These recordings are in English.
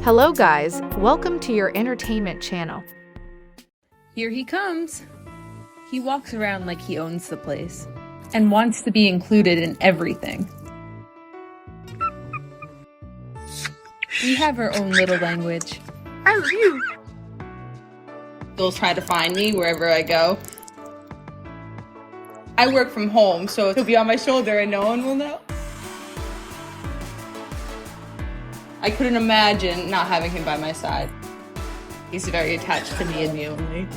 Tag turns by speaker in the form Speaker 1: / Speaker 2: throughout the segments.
Speaker 1: Hello guys, welcome to your entertainment channel.
Speaker 2: Here he comes. He walks around like he owns the place and wants to be included in everything. We have our own little language.
Speaker 3: I love you. They'll try to find me wherever I go. I work from home, so he'll be on my shoulder and no one will know. I couldn't imagine not having him by my side. He's very attached to me and me only.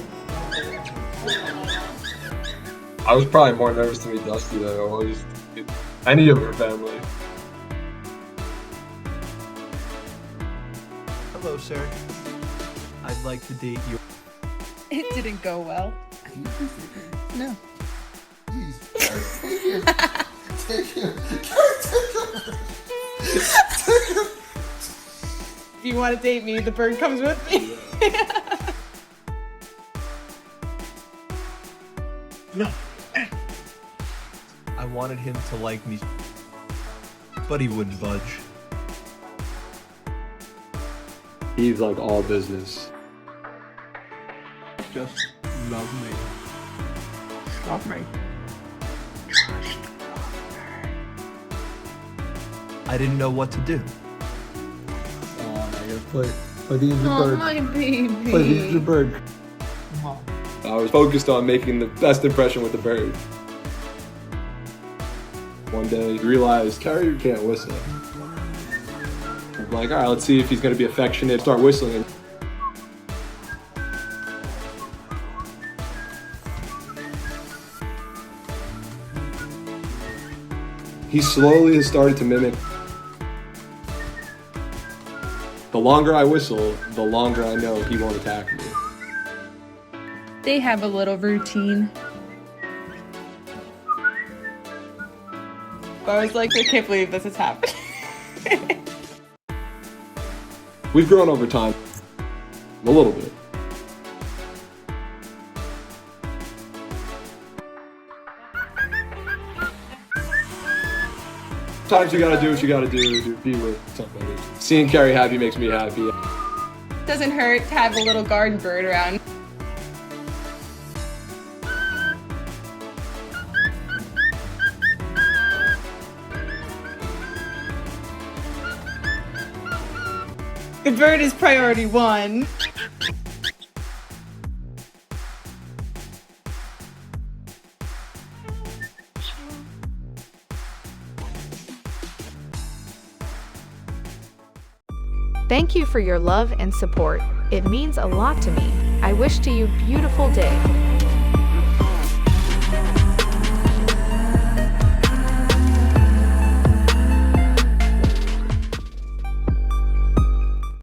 Speaker 4: I was probably more nervous to meet Dusty than I was any of her family.
Speaker 5: Hello, sir. I'd like to date you.
Speaker 2: It didn't go well. No.
Speaker 6: Take him.
Speaker 3: If you want to date me, the bird comes with me.
Speaker 5: No. I wanted him to like me, but he wouldn't budge.
Speaker 4: He's like all business.
Speaker 5: Just love me.
Speaker 3: Love me.
Speaker 5: I didn't know what to do.
Speaker 6: Oh, I gotta play the injured bird.
Speaker 3: my baby.
Speaker 6: Play the injured bird.
Speaker 4: I was focused on making the best impression with the bird. One day, I realized Carrier can't whistle. I'm like, all right, let's see if he's gonna be affectionate. Start whistling. He slowly has started to mimic. The longer I whistle, the longer I know he won't attack me.
Speaker 2: They have a little routine.
Speaker 3: I was like, I can't believe this is happening.
Speaker 4: We've grown over time. A little bit. Sometimes you gotta do what you gotta do to be with somebody. Seeing Carrie happy makes me happy.
Speaker 3: Doesn't hurt to have a little garden bird around. The bird is priority one.
Speaker 1: Thank you for your love and support. It means a lot to me. I wish to you a beautiful day.